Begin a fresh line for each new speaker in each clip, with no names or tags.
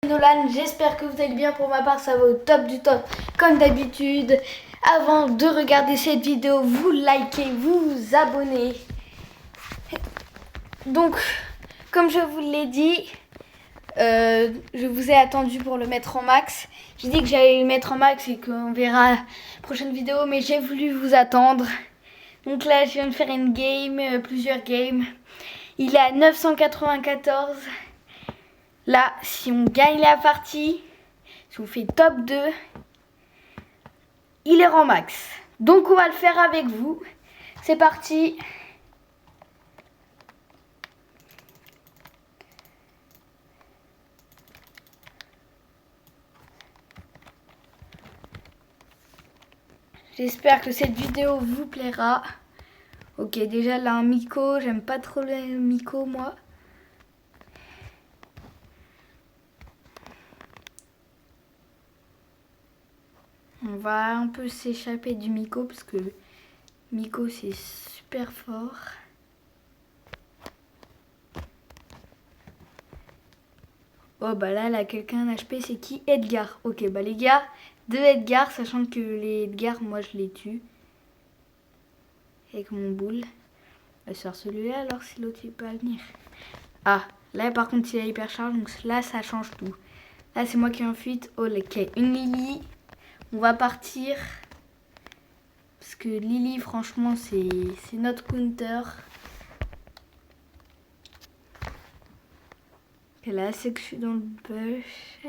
Nolan, j'espère que vous allez bien. Pour ma part, ça va au top du top comme d'habitude. Avant de regarder cette vidéo, vous likez, vous abonnez. Donc, comme je vous l'ai dit, je vous ai attendu pour le mettre en max. J'ai dit que j'allais le mettre en max et qu'on verra la prochaine vidéo, mais j'ai voulu vous attendre. Donc là, je viens de faire une game, plusieurs games. Il est à 994. Là, si on gagne la partie, si on fait top 2, il est en max. Donc on va le faire avec vous. C'est parti. J'espère que cette vidéo vous plaira. Ok, déjà là un Miko, j'aime pas trop les Miko moi. On va un peu s'échapper du Miko parce que Miko c'est super fort. Oh bah là, quelqu'un un HP, c'est qui? Edgar. Ok, bah les gars, deux Edgar, sachant que les Edgar, moi je les tue. Avec mon boule. On va faire celui-là alors si l'autre il peut venir. Ah, là par contre il a hypercharge, donc là ça change tout. Là c'est moi qui ai en fuite. Oh ok, une Lily. On va partir. Parce que Lily franchement c'est notre counter. Et là c'est que je suis dans le bush.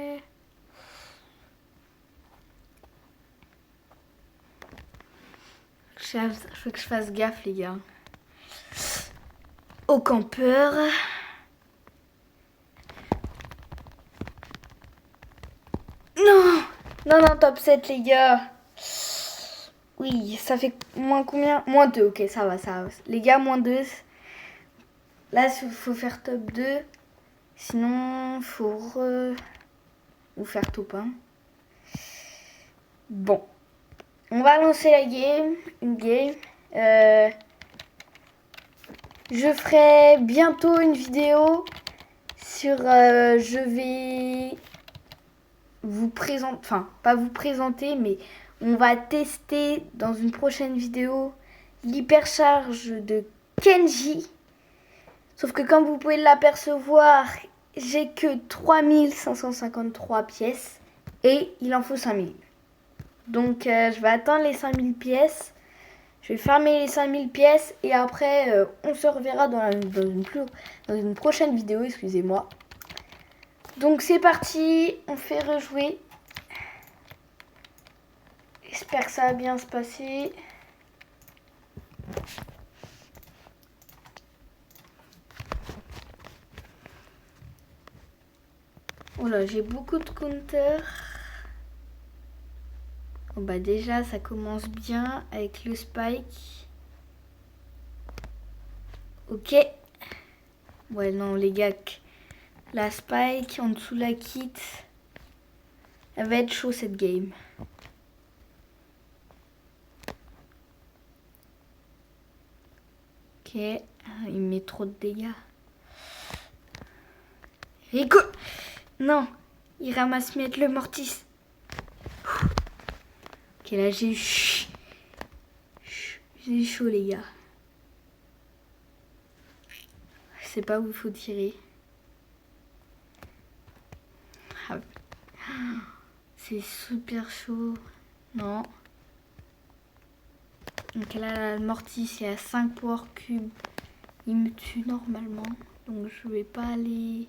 Faut que je fasse gaffe les gars. Au campeur. Non, non, top 7 les gars. Oui, ça fait moins combien? Moins 2, ok, ça va. Les gars, moins 2. Là, il faut faire top 2. Sinon, il faut ou faire top 1. Bon. On va lancer la game. Une game. Je ferai bientôt une vidéo sur... je vais vous présenter... Enfin, pas vous présenter, mais... On va tester dans une prochaine vidéo l'hypercharge de Kenji. Sauf que comme vous pouvez l'apercevoir, j'ai que 3553 pièces et il en faut 5000. Donc je vais attendre les 5000 pièces. Je vais farmer les 5000 pièces et après on se reverra dans une prochaine vidéo, excusez-moi. Donc c'est parti, on fait rejouer. J'espère que ça va bien se passer. Oh là, j'ai beaucoup de counters. Oh bah déjà, ça commence bien avec le spike. Ok. Ouais, non, les gars, la spike, en dessous la kit. Elle va être chaud cette game. Ok, il met trop de dégâts. Rico! Non, il ramasse miette le mortis. Ok, là j'ai eu chaud les gars. Je sais pas où il faut tirer. Ah. C'est super chaud. Non. Donc là, le mortis est à 5 power cubes. Il me tue normalement. Donc je vais pas aller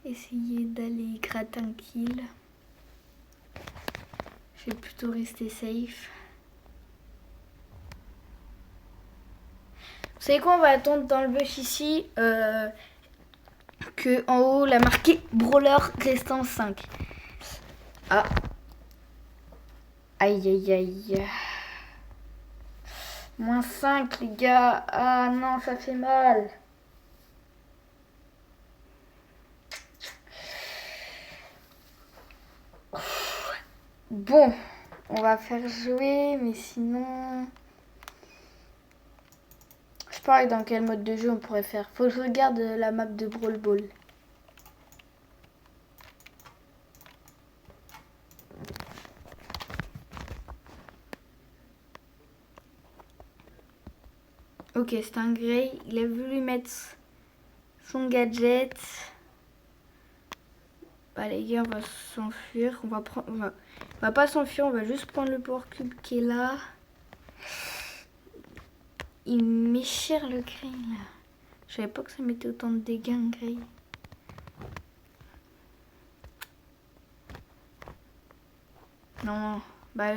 essayer d'aller gratter un kill. Je vais plutôt rester safe. Vous savez quoi, on va attendre dans le bush ici que en haut la marqué brawler restant 5. Ah. Aïe aïe aïe. Moins 5 les gars. Ah non, ça fait mal. Bon, on va faire jouer, mais sinon... Je sais pas dans quel mode de jeu on pourrait faire. Faut que je regarde la map de Brawl Ball. Ok, c'est un Grey. Il a voulu mettre son gadget. Bah les gars, on va s'enfuir. On va pas s'enfuir, on va juste prendre le Power Cube qui est là. Il m'échire le Grey là. Je savais pas que ça mettait autant de dégâts un Grey. Non, bah...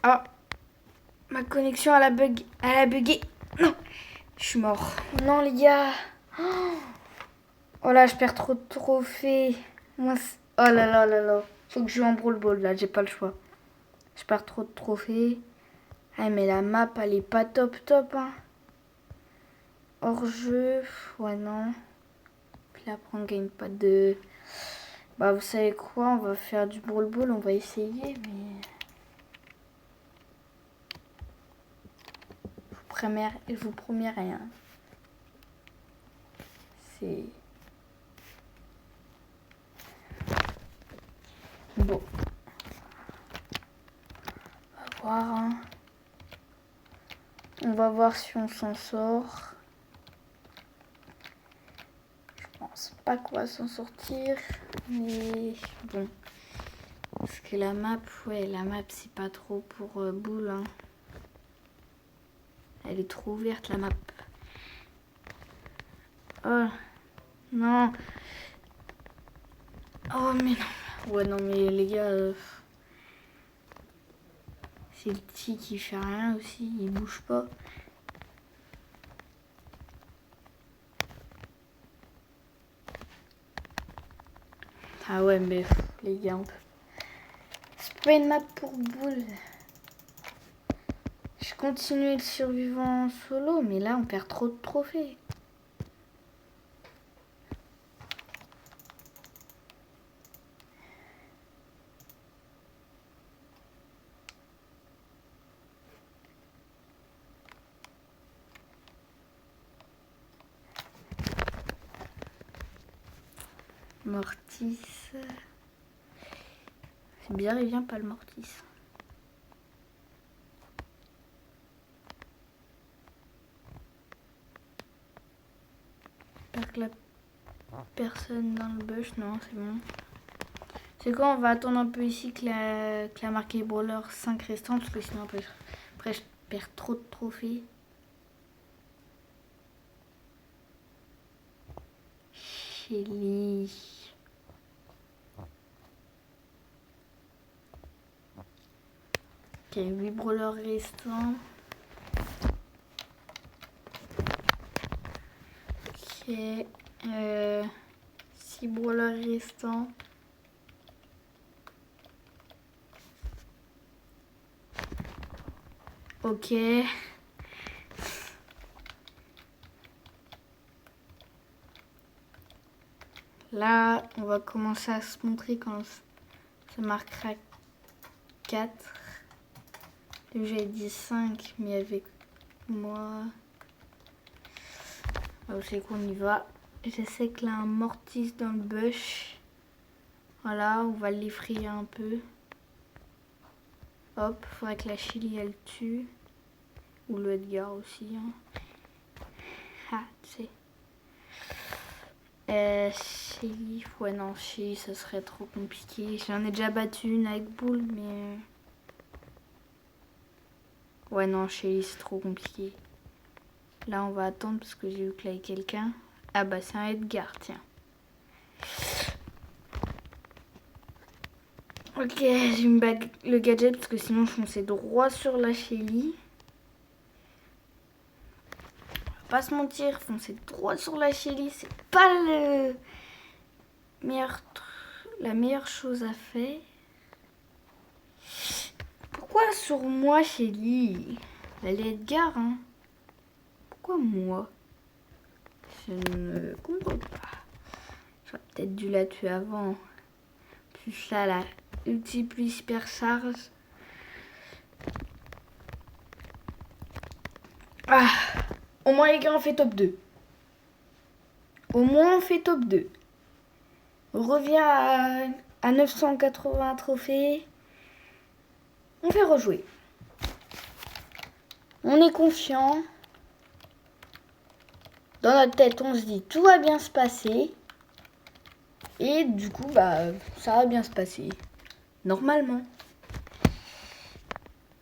Ah, ma connexion elle a bugué. Non, je suis mort. Non les gars. Oh là, je perds trop de trophées. Oh là là là là. Faut que je joue en Brawl Ball là, j'ai pas le choix. Je perds trop de trophées. Ah mais la map elle est pas top top hein. Hors jeu, ouais non. Puis là après on gagne pas de... Bah vous savez quoi, on va faire du Brawl Ball, on va essayer mais... Je vous promets rien. C'est... Bon. On va voir hein. On va voir si on s'en sort. Je pense pas qu'on va s'en sortir. Mais bon. Parce que la map, ouais, la map c'est pas trop pour boule. Hein. Elle est trop ouverte la map. Oh non. Oh mais non. Ouais non mais les gars. C'est le petit qui fait rien aussi, il bouge pas. Ah ouais mais les gars, on peut... c'est pas une map pour boule. Je continue le survivant en solo, mais là on perd trop de trophées. Mortis. C'est bizarre, il vient pas le Mortis. J'espère que la personne dans le bush, non, c'est bon. C'est quoi, on va attendre un peu ici que la marqué brawler 5 restants, parce que sinon après je perds trop de trophées. Shelly. Ok, 8 brawlers restants. Ok. 6 brawlers restants. Ok. Là, on va commencer à se montrer quand ça marquera 4. J'ai dit 5, mais avec moi... Alors, c'est qu'on y va. Je sais qu'il y a un Mortis dans le bush. Voilà, on va l'effrayer un peu. Hop, il faudrait que la Shelly elle tue. Ou le Edgar aussi. Hein. Ah, tu sais. Shelly, ouais non, Shelly ça serait trop compliqué. J'en ai déjà battu une avec Bull, mais... Ouais non, Shelly c'est trop compliqué. Là on va attendre parce que j'ai vu qu'il y avait quelqu'un. Ah bah c'est un Edgar, tiens. Ok, j'ai mis le gadget parce que sinon je fonçais droit sur la Shelly. On va pas se mentir, foncer droit sur la Shelly, c'est pas la meilleure chose à faire. Pourquoi sur moi Shelly? Elle est Edgar, hein. Pourquoi moi? Je ne comprends pas. J'aurais peut-être dû la tuer avant. Plus là, la ulti plus hyper charge. Ah, au moins les gars, on fait top 2. Au moins on fait top 2. On revient à 980 trophées. On fait rejouer. On est confiant. Dans notre tête, on se dit tout va bien se passer. Et du coup, bah, ça va bien se passer. Normalement.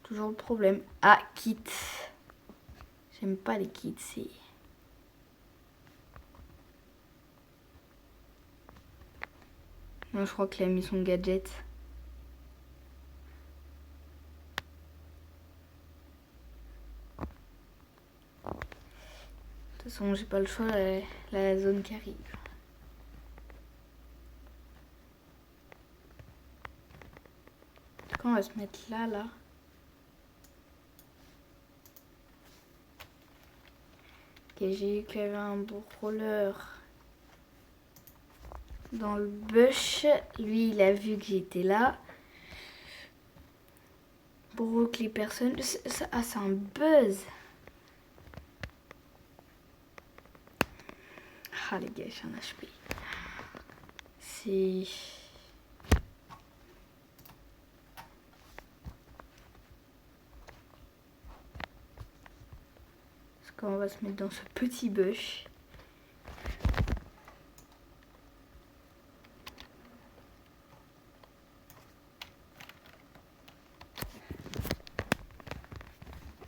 Toujours le problème. Ah, kit. J'aime pas les kits, c'est... Non, je crois qu'il a mis son gadget. De toute façon, j'ai pas le choix, la zone qui arrive. Quand on va se mettre là, là. Ok, j'ai vu qu'il y avait un brawler dans le bush. Lui, il a vu que j'étais là. Pour que les personnes... Ah, c'est un buzz. Ah, les gars, j'ai un HP. C'est... Parce qu'on va se mettre dans ce petit bush.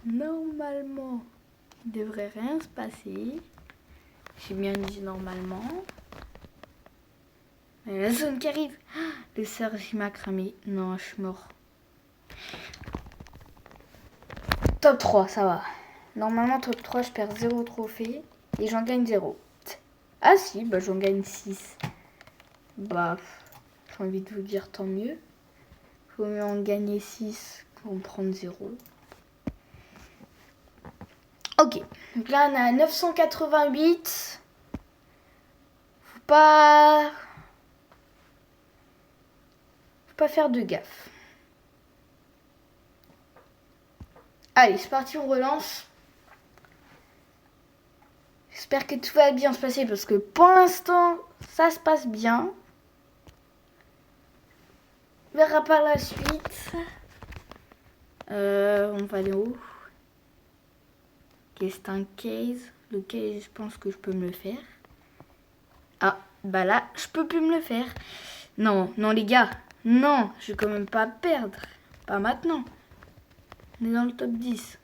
Normalement, il devrait rien se passer. J'ai bien dit normalement. Mais la zone qui arrive. Le Serge m'a cramé. Non, je suis mort. Top 3, ça va. Normalement, top 3, je perds 0 trophée. Et j'en gagne 0. Ah si, bah j'en gagne 6. Bah, j'ai envie de vous dire tant mieux. Faut mieux en gagner 6 qu'en prendre 0. Ok, donc là on a 988. Faut pas faire de gaffe. Allez, c'est parti, on relance. J'espère que tout va bien se passer parce que pour l'instant, ça se passe bien. On verra par la suite. On va aller où? Ok, c'est un case. Le case, je pense que je peux me le faire. Ah, bah là, je peux plus me le faire. Non, non les gars. Non, je vais quand même pas perdre. Pas maintenant. On est dans le top 10.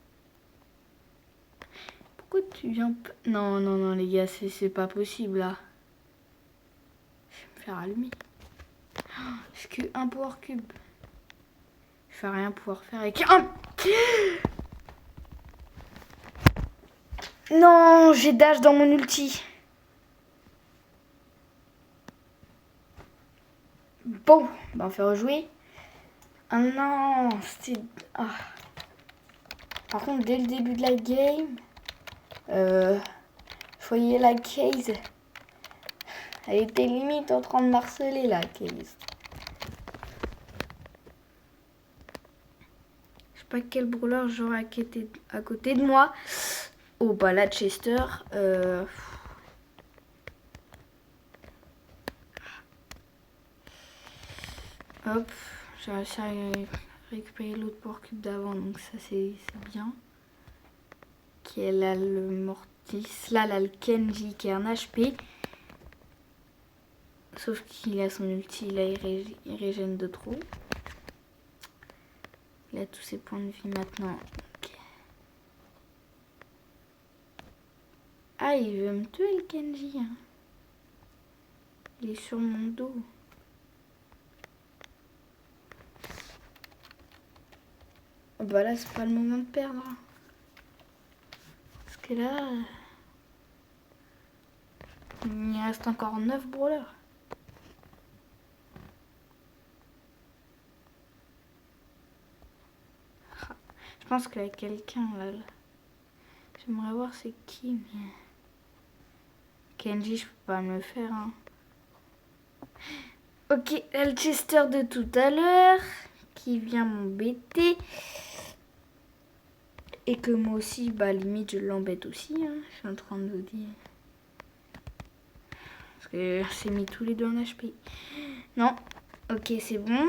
Pourquoi tu viens... Non, non, non les gars, c'est pas possible là. Je vais me faire allumer. J'ai que un power cube. Je vais rien pouvoir faire avec un... Non, j'ai dash dans mon ulti. Bon, bah on fait rejouer. Ah non, c'était... Ah. Par contre, dès le début de la game, je voyais la case. Elle était limite en train de marceler la case. Je sais pas quel brawler j'aurais à côté de moi. Oh bah la Chester. Hop, j'ai réussi à récupérer l'autre power cube d'avant, donc ça c'est bien. Qui est là le Mortis, là le Kenji qui est un HP. Sauf qu'il a son ulti, là il régène de trop. Il a tous ses points de vie maintenant. Okay. Ah, il veut me tuer le Kenji. Hein. Il est sur mon dos. Oh bah là, c'est pas le moment de perdre. Parce que là, il reste encore 9 brawlers. Je pense qu'il y a quelqu'un là. J'aimerais voir c'est qui, mais... Kenji, je peux pas me le faire. Hein. Ok, le Chester de tout à l'heure qui vient m'embêter. Et que moi aussi, bah limite, je l'embête aussi. Hein. Je suis en train de vous dire. Parce que c'est mis tous les deux en HP. Non. Ok, c'est bon.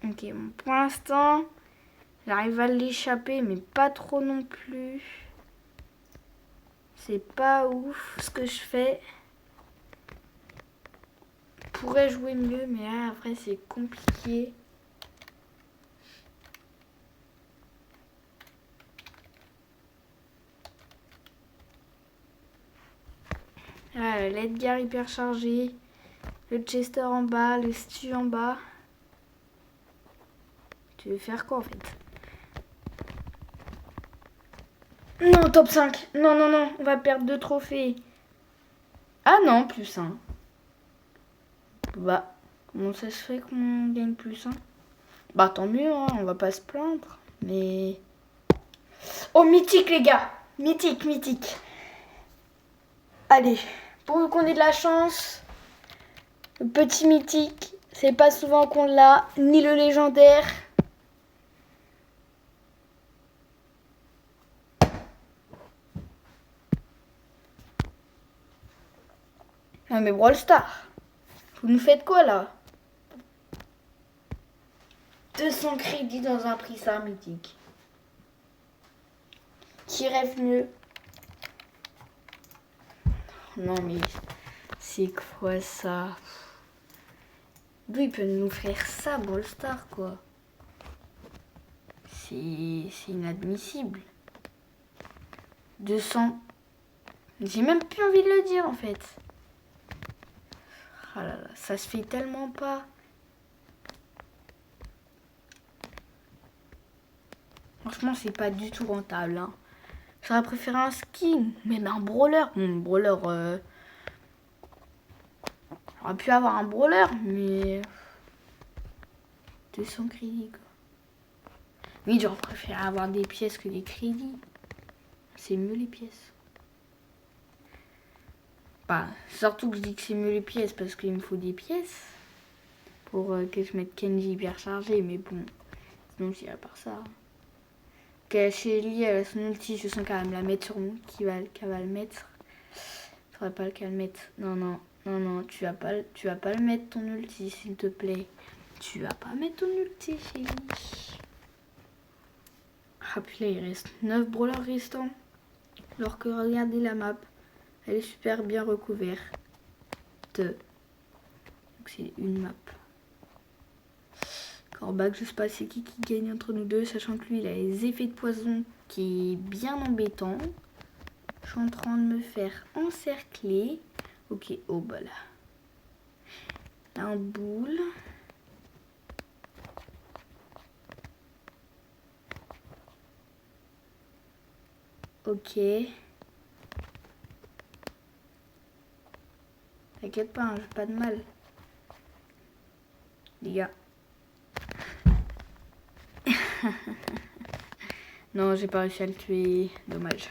Ok, bon, pour l'instant, J'arrive à l'échapper, mais pas trop non plus. C'est pas ouf ce que je fais. Je pourrais jouer mieux, mais là, après, c'est compliqué. Ah, l'Edgar hyper chargé. Le Chester en bas, le Stu en bas. Tu veux faire quoi en fait? Non, top 5. Non, non, non, on va perdre 2 trophées. Ah non, plus 1. Bah, comment ça se fait qu'on gagne plus 1? Bah tant mieux, hein, on va pas se plaindre. Mais... Oh, mythique les gars. Mythique, mythique. Allez, pour qu'on ait de la chance, le petit mythique, c'est pas souvent qu'on l'a, ni le légendaire. Non mais Brawl Stars, vous nous faites quoi là? 200 crédits dans un prix ça mythique. Qui rêve mieux? Non mais c'est quoi ça? D'où il peut nous faire ça, Brawl Stars quoi? C'est inadmissible. 200. J'ai même plus envie de le dire en fait. Ah là là, ça se fait tellement pas. Franchement, c'est pas du tout rentable. Hein. J'aurais préféré un skin, même un brawler. Bon, brawler, j'aurais pu avoir un brawler, mais 200 crédits quoi. Oui, j'aurais préféré avoir des pièces que des crédits. C'est mieux les pièces. Bah, surtout que je dis que c'est mieux les pièces parce qu'il me faut des pièces pour que je mette Kenji hyper chargé, mais bon, sinon j'irai par ça. Shelly, elle a son ulti, je sens qu'elle va me la mettre sur moi, qu'elle va le mettre. Faudrait pas qu'elle le mette. Non, non, non, non, tu vas pas le mettre ton ulti, s'il te plaît. Tu vas pas mettre ton ulti, Shelly. Ah, puis là, il reste 9 brawlers restants. Alors que regardez la map. Elle est super bien recouverte. Donc c'est une map. Corbac, je sais pas c'est qui gagne entre nous deux, sachant que lui il a les effets de poison qui est bien embêtant. Je suis en train de me faire encercler. Ok, oh bah là. Un boule. Ok. T'inquiète pas, hein, j'ai pas de mal. Les gars. Non, j'ai pas réussi à le tuer. Dommage.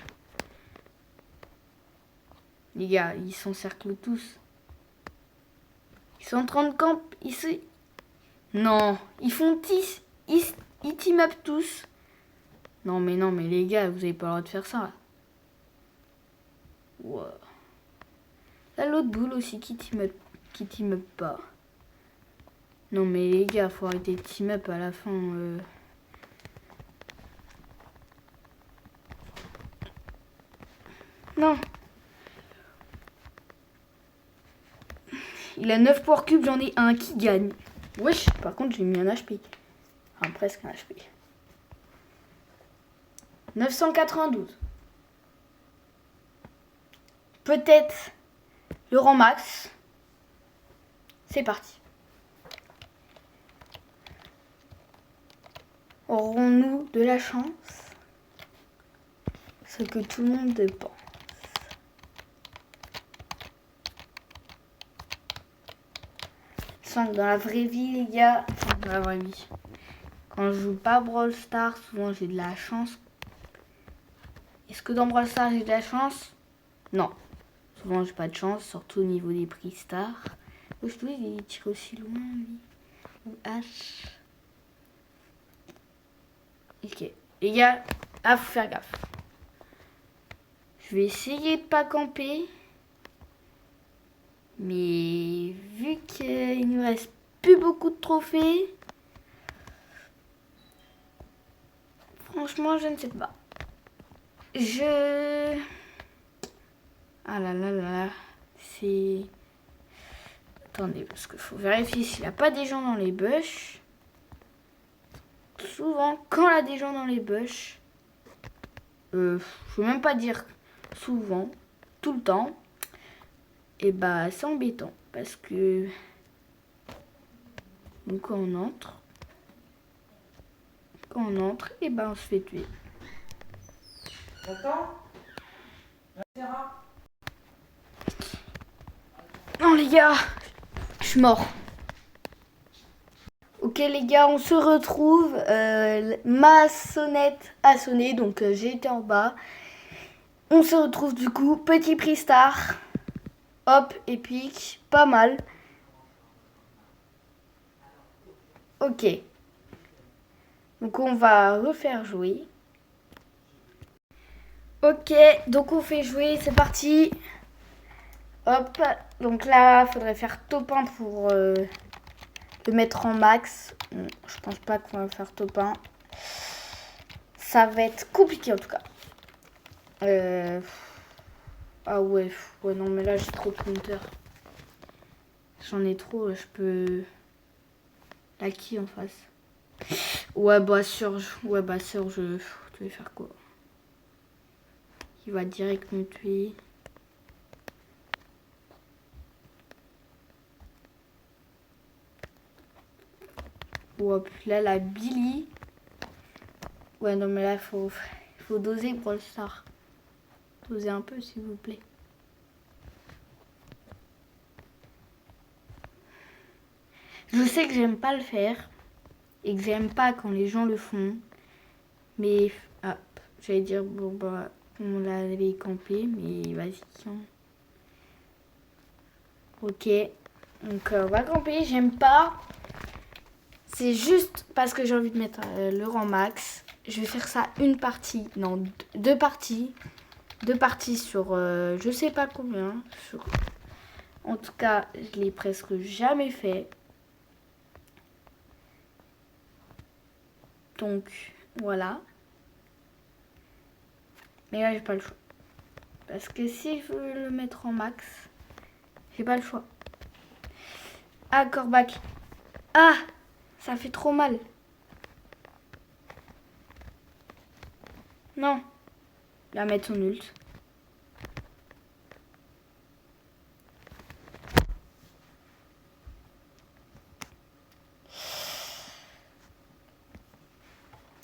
Les gars, ils s'encerclent tous. Ils sont en train de camp. Non, ils font 10. Ils team up tous. Non, mais les gars, vous avez pas le droit de faire ça. Wow. Là, l'autre boule aussi qui team up pas. Non, mais les gars, faut arrêter de team up à la fin. Non. Il a 9 power cubes, j'en ai un qui gagne. Wesh, par contre, j'ai mis un HP. Enfin, presque un HP. 992. Peut-être le rang max. C'est parti. Aurons-nous de la chance? Ce que tout le monde pense. Sans que dans la vraie vie, les gars, enfin, dans la vraie vie, quand je joue pas Brawl Stars, souvent j'ai de la chance. Est-ce que dans Brawl Stars j'ai de la chance? Non. Souvent j'ai pas de chance, surtout au niveau des prix stars. Oh, je dois il tire aussi loin, lui. Ou H. Ok. Les gars, faut faire gaffe. Je vais essayer de pas camper. Mais vu qu'il ne reste plus beaucoup de trophées, Franchement, je ne sais pas. Ah là là là là. C'est... Attendez, parce qu'il faut vérifier s'il n'y a pas des gens dans les bush. Souvent, quand il y a des gens dans les bush, je ne veux même pas dire souvent, tout le temps, et bah c'est embêtant. Parce que... Donc quand on entre, et ben on se fait tuer.
Attends. Sarah.
Non les gars, je suis mort. Ok les gars, on se retrouve. Ma sonnette a sonné, donc j'ai été en bas. On se retrouve du coup, petit prix star. Hop, épique, pas mal. Ok. Donc on va refaire jouer. Ok, donc on fait jouer, c'est parti. Hop, donc là, faudrait faire top 1 pour le mettre en max. Je pense pas qu'on va faire top 1. Ça va être compliqué en tout cas. Ah ouais, non mais là j'ai trop de compteurs. J'en ai trop, je peux... Là qui en face? Ouais bah sûr, je vais faire quoi? Il va direct me tuer. Hop, là la Billy. Ouais non mais là faut doser Brawl Stars. Dosez un peu s'il vous plaît. Je sais que j'aime pas le faire et que j'aime pas quand les gens le font. Mais hop, j'allais dire bon bah on l'avait campé, mais vas-y. Ok, donc on va camper. J'aime pas. C'est juste parce que j'ai envie de mettre le rang max. Je vais faire ça une partie, non deux parties. Deux parties sur je sais pas combien. En tout cas, je l'ai presque jamais fait. Donc voilà. Mais là, j'ai pas le choix. Parce que si je veux le mettre en max, j'ai pas le choix. Ah, Corbac. Ah, ça fait trop mal. Non. Il va mettre son ult.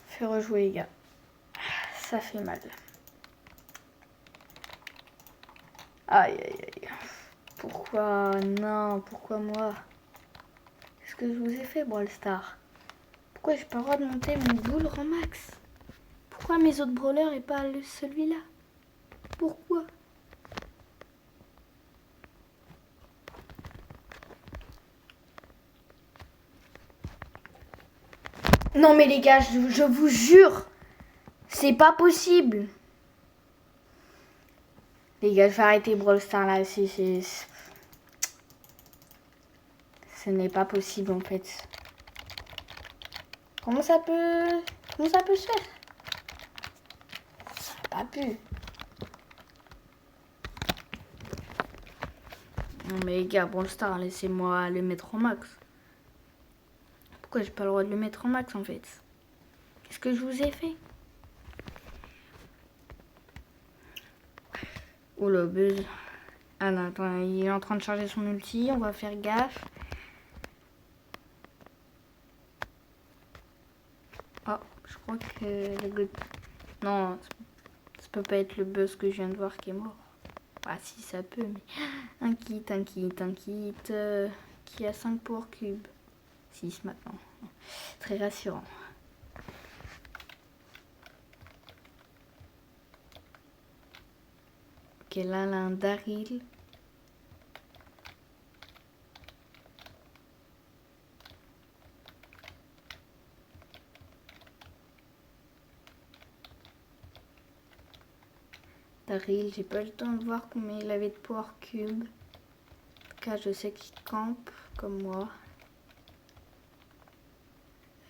Fais rejouer les gars. Ça fait mal. Aïe aïe aïe. Pourquoi non? Pourquoi moi? Qu'est-ce que je vous ai fait, Brawl Stars? Pourquoi j'ai pas le droit de monter mon boule en max? Pourquoi mes autres brawlers et pas celui-là? Pourquoi? Non mais les gars, je vous jure, c'est pas possible. Les gars, je vais arrêter Brawl Stars là. Ce n'est pas possible en fait. Comment ça peut se faire? Ça n'a pas pu. Non mais les gars, Brawl Stars, laissez-moi le mettre en max. Pourquoi j'ai pas le droit de le mettre en max en fait? Qu'est-ce que je vous ai fait? Oh le buzz. Ah non, attends, il est en train de charger son ulti, on va faire gaffe. Oh, je crois que le good. Non, ça peut pas être le buzz que je viens de voir qui est mort. Ah si, ça peut, mais... Un kit. Qui a 5 power cubes. 6 maintenant. Très rassurant. Ok, là, un Daryl. Daryl, j'ai pas le temps de voir combien il avait de power cube. En tout cas, je sais qu'il campe comme moi.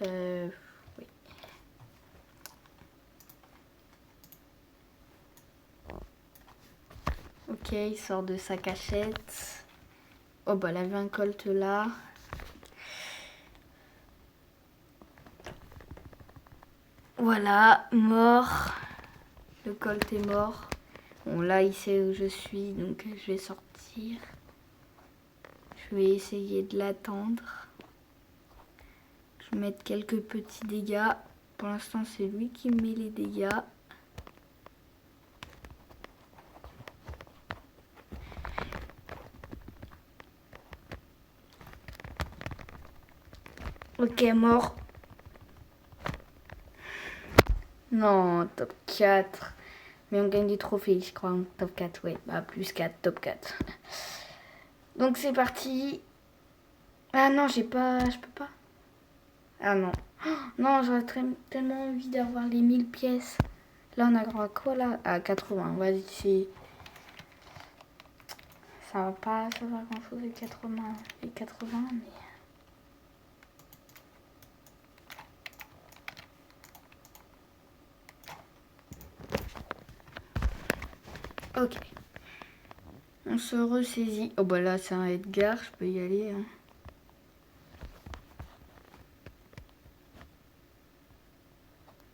Oui. Ok, il sort de sa cachette. Oh bah, il avait un colt là. Voilà, mort. Le colt est mort. Bon, là, il sait où je suis, donc je vais sortir. Je vais essayer de l'attendre. Je vais mettre quelques petits dégâts. Pour l'instant, c'est lui qui met les dégâts. Ok, mort. Non, top 4. Mais on gagne des trophées, je crois. Top 4, ouais. Bah, plus 4, top 4. Donc, c'est parti. Ah non, j'ai pas... Je peux pas. Ah non. Oh, non, j'aurais tellement envie d'avoir les 1000 pièces. Là, on a droit à quoi, là? À 80. Vas-y, c'est... Ça va pas grand-chose, les 80. Les 80, mais... Ok. On se ressaisit. Oh bah là, c'est un Edgar, je peux y aller. Hein.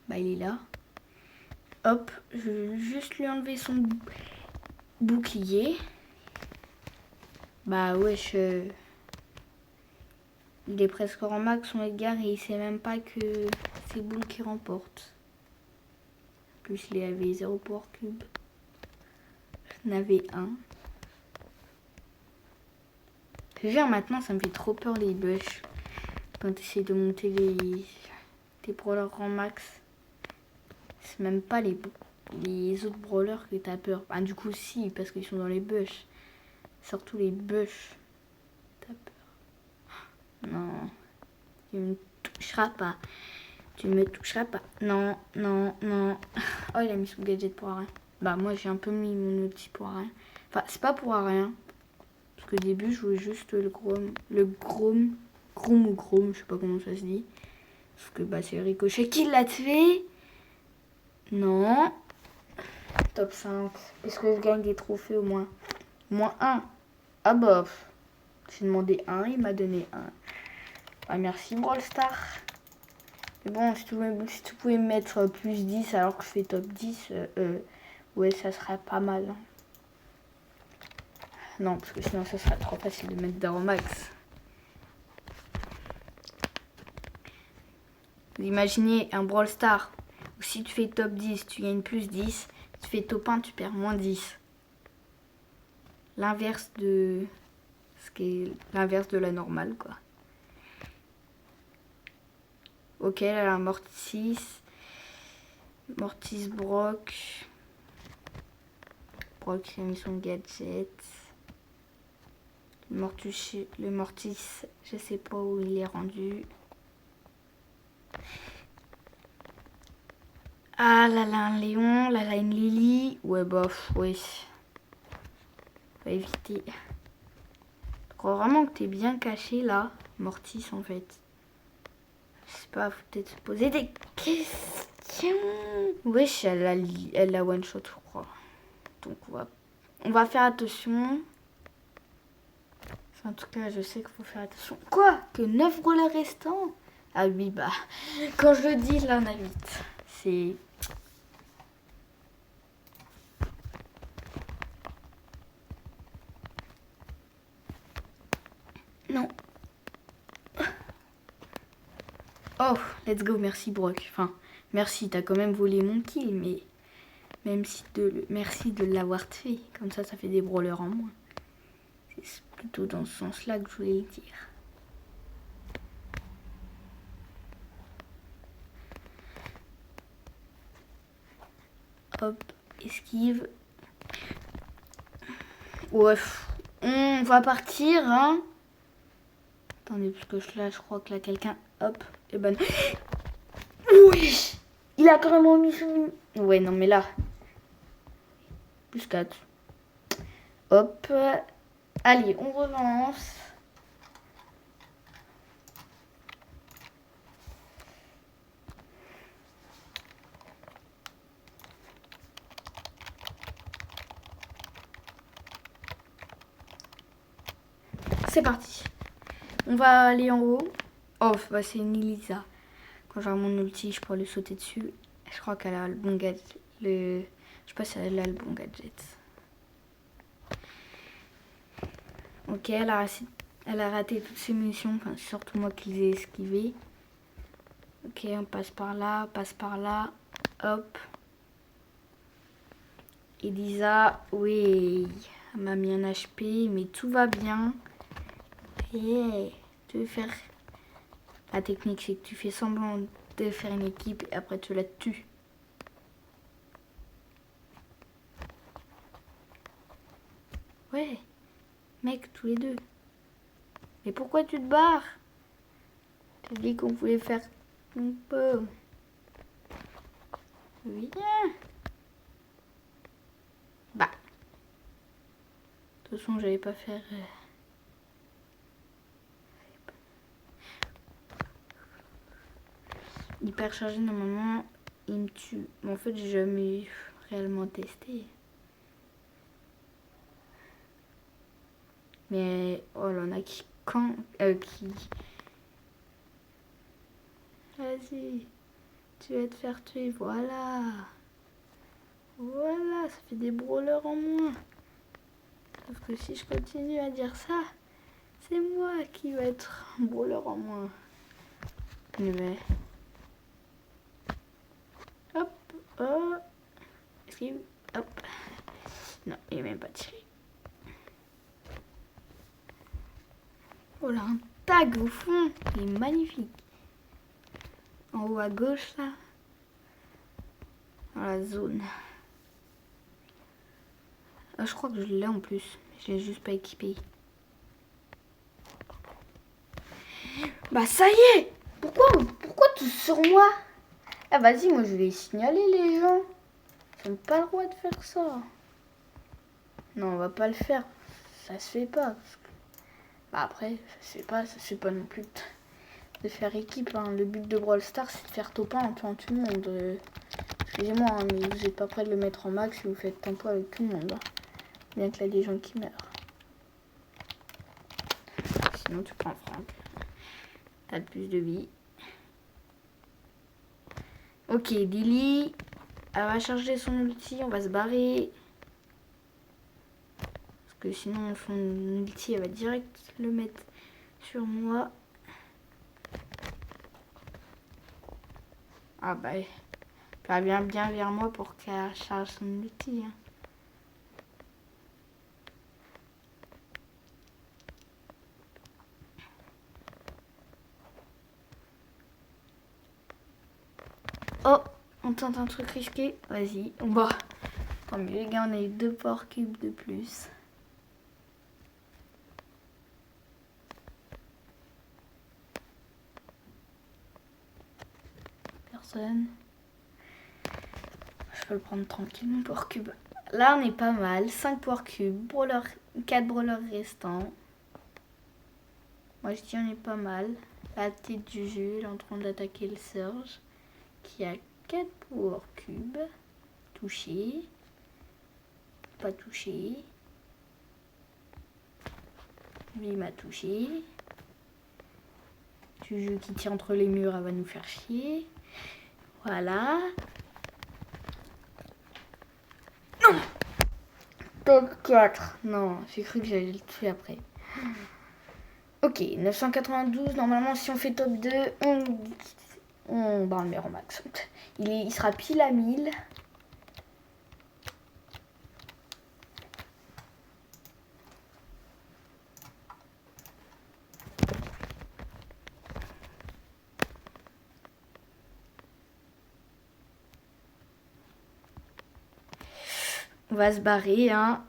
Bah, il est là. Hop, je vais juste lui enlever son bouclier. Bah wesh, il est presque en max son Edgar et il sait même pas que c'est Bull qui remporte. En plus, il avait 0 power cube. J'en avais un. Je veux dire, maintenant, ça me fait trop peur les bush. Quand tu essaies de monter tes brawlers en max. C'est même pas les autres brawlers que t'as peur. Bah, du coup, si, parce qu'ils sont dans les bush. Surtout les bush. T'as peur. Non. Tu me toucheras pas. Tu me toucheras pas. Non, non, non. Oh, il a mis son gadget pour rien. Bah, moi, j'ai un peu mis mon outil pour rien. Enfin, c'est pas pour rien. Parce qu'au début, je jouais juste le grom. Le grom ou grom, je sais pas comment ça se dit. Parce que, bah, c'est Ricochet qui l'a tué. Non. Top 5. Est-ce que je gagne des trophées au moins? Moins 1. Ah, bah. J'ai demandé 1, il m'a donné 1. Ah, merci, Brawl Star. Mais bon, si tu pouvais me mettre plus 10 alors que je fais top 10, ouais, ça serait pas mal. Non, parce que sinon, ça serait trop facile de mettre d'Aromax. Vous imaginez un Brawl Star où si tu fais top 10, tu gagnes plus 10. Si tu fais top 1, tu perds moins 10. L'inverse de... Ce qui est l'inverse de la normale, quoi. Ok, là, la Mortis. Mortis Brock. Brock a mis son gadget. Le Mortis, je sais pas où il est rendu. Ah là là, un Léon, là là, une Lily. Ouais, bof, oui. Faut éviter. Je crois vraiment que t'es bien caché là, Mortis en fait. Je sais pas, faut peut-être se poser des questions. Wesh, elle a one shot, je crois. Donc on va faire attention. Enfin, en tout cas, je sais qu'il faut faire attention. Quoi? Que 9 brawlers restants? Ah oui, bah, quand je le dis, là, on a 8. C'est... Non. Oh, let's go, merci Brock. Enfin, merci, t'as quand même volé mon kill, mais... Merci de l'avoir tué. Comme ça fait des brawlers en moins. C'est plutôt dans ce sens-là que je voulais le dire. Hop, esquive. Ouais, on va partir, hein. Attendez, parce que là, je crois que là, quelqu'un... Hop, et ben... Oui, il a carrément mis son... Ouais, non, mais là... Plus 4. Hop. Allez, on relance. c'est parti. On va aller en haut. Oh, bah c'est une Elisa. Quand j'aurai mon ulti, je pourrai le sauter dessus. Je crois qu'elle a le bon gadget. Je sais pas si elle a le bon gadget. Ok, elle a raté toutes ses munitions. Enfin, c'est surtout moi qui les ai esquivées. Ok, on passe par là, hop. Elisa, oui, elle m'a mis un HP, mais tout va bien. Yeah. Tu veux faire... La technique, c'est que tu fais semblant de faire une équipe et après tu la tues. Ouais, mec, tous les deux. Mais pourquoi tu te barres? T'as dit qu'on voulait faire un peu. Viens. Bah. De toute façon, j'allais pas faire... Hyper chargé, normalement, il me tue. Mais en fait, j'ai jamais réellement testé. Mais, oh, là, on a qui... qui... Vas-y. Tu vas te faire tuer, voilà. Voilà, ça fait des brawlers en moins. Sauf que si je continue à dire ça, c'est moi qui vais être un brawler en moins. Mais... Hop, hop. Esquive, hop. Non, il n'est même pas tiré. Oh là, un tag au fond. Il est magnifique. En haut à gauche, là. Dans la zone. Ah, je crois que je l'ai en plus. Je l'ai juste pas équipé. Bah ça y est. Pourquoi tous sur moi? Ah vas-y, moi je vais signaler les gens. Ils n'ont pas le droit de faire ça. Non, on va pas le faire. Ça se fait pas. Bah après, ça se fait pas non plus de faire équipe. Hein. Le but de Brawl Stars, c'est de faire top 1 en tuant tout le monde. Excusez-moi, hein, mais vous n'êtes pas prêt de le mettre en max si vous faites tempo avec tout le monde. Hein. Bien qu'il y a des gens qui meurent. Sinon, tu prends Franck. T'as plus de vie. Ok, Lily. Elle va charger son ulti. On va se barrer. Parce que sinon, son ulti, elle va direct le mettre sur moi. Ah bah, elle vient bien vers moi pour qu'elle charge son ulti. Hein. Oh, on tente un truc risqué. Vas-y, on va. Tant mieux les gars, on a eu 2 power cubes de plus. Personne. Je peux le prendre tranquille mon power cube. Là on est pas mal. 5 power cubes. 4 brawlers restants. Moi je dis on est pas mal. La tête du jeu, elle est en train d'attaquer le Surge. Qui a 4 power cubes. Touché. Pas touché. Lui il m'a touché. Du jeu qui tire entre les murs, elle va nous faire chier. Voilà. Non. Top 4. Non, j'ai cru que j'allais le tuer après. Ok, 992. Normalement, si on fait top 2, on le met en max. Il sera pile à 1000. On va se barrer, hein.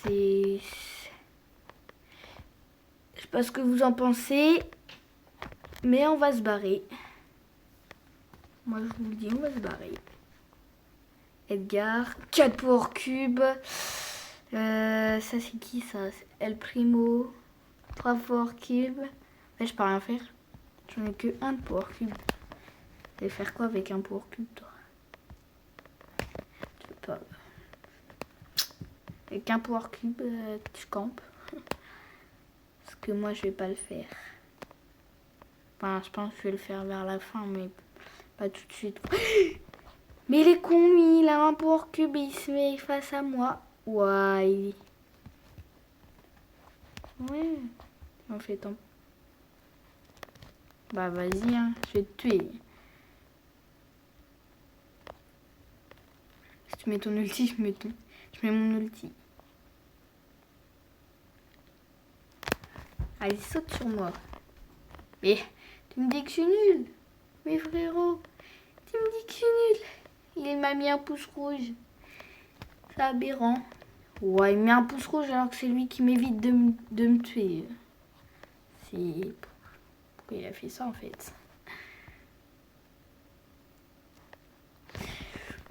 Je sais pas ce que vous en pensez, mais on va se barrer. Moi, je vous le dis, on va se barrer. Edgar, 4 power cubes. Ça, c'est qui, ça? El Primo, 3 power cubes. Ouais, je peux rien faire. J'en ai que 1 de power cube. Tu vas faire quoi avec un power cube, toi? Tu peux pas... Avec un power cube, tu campes. que moi je vais pas le faire. Enfin, je pense que je vais le faire vers la fin, mais pas tout de suite. Mais il est con, lui, il a un Power Cube et il se met face à moi. Ouais. Ouais. On fait tant. Bah vas-y, hein, je vais te tuer. Si tu mets ton ulti, je mets mon ulti. Allez, saute sur moi. Mais tu me dis que je suis nulle. Mais frérot, tu me dis que je suis nulle. Il m'a mis un pouce rouge. C'est aberrant. Ouais, il met un pouce rouge alors que c'est lui qui m'évite de me tuer. C'est... Pourquoi il a fait ça en fait?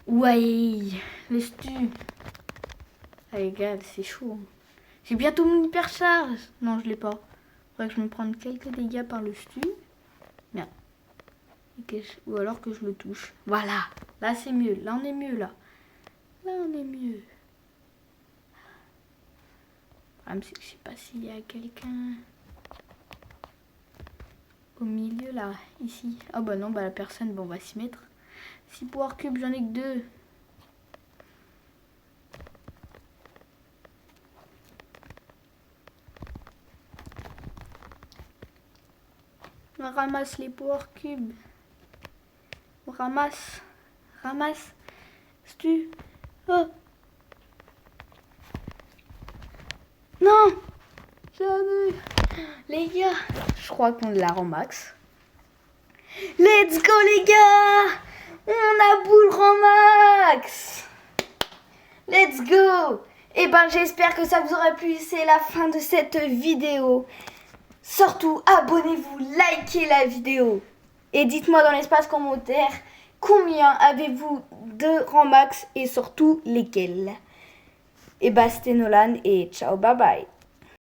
Ouais, laisse-tu. Allez gars, c'est chaud. J'ai bientôt mon hypercharge. Non, je l'ai pas. Faudrait que je me prenne quelques dégâts par le stu. Merde. Ou alors que je le touche. Voilà. Là, c'est mieux. Là, on est mieux, là. Là, on est mieux. Le problème, c'est que je sais pas s'il y a quelqu'un au milieu, là. Ici. Ah bah non, bah la personne, bon, on va s'y mettre. 6 Power Cubes, j'en ai que 2. On ramasse les Power Cubes. On ramasse. Ramasse. Stu. Oh. Non. Jamais. Les gars. Je crois qu'on l'a en max. Let's go les gars. On a boule en max. Let's go. Et ben j'espère que ça vous aura plu. C'est la fin de cette vidéo. Surtout abonnez-vous, likez la vidéo. Et dites-moi dans l'espace commentaire combien avez-vous de rangs max et surtout lesquels. Et bah c'était Nolan et ciao bye bye.